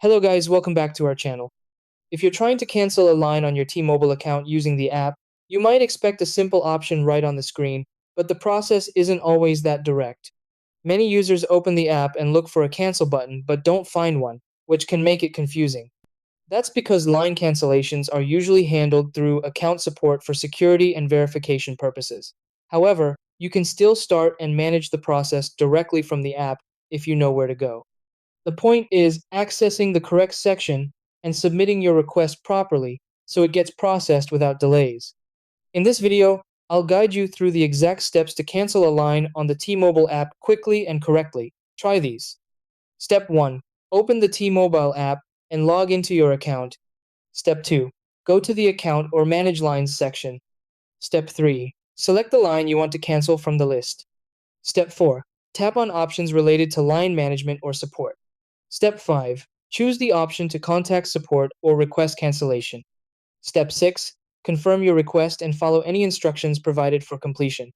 Hello guys, welcome back to our channel. If you're trying to cancel a line on your T-Mobile account using the app, you might expect a simple option right on the screen, but the process isn't always that direct. Many users open the app and look for a cancel button but don't find one, which can make it confusing. That's because line cancellations are usually handled through account support for security and verification purposes. However, you can still start and manage the process directly from the app if you know where to go. The point is accessing the correct section and submitting your request properly so it gets processed without delays. In this video, I'll guide you through the exact steps to cancel a line on the T-Mobile app quickly and correctly. Try these. Step 1. Open the T-Mobile app and log into your account. Step 2. Go to the Account or Manage Lines section. Step 3. Select the line you want to cancel from the list. Step 4. Tap on options related to line management or support. Step 5. Choose the option to contact support or request cancellation. Step 6. Confirm your request and follow any instructions provided for completion.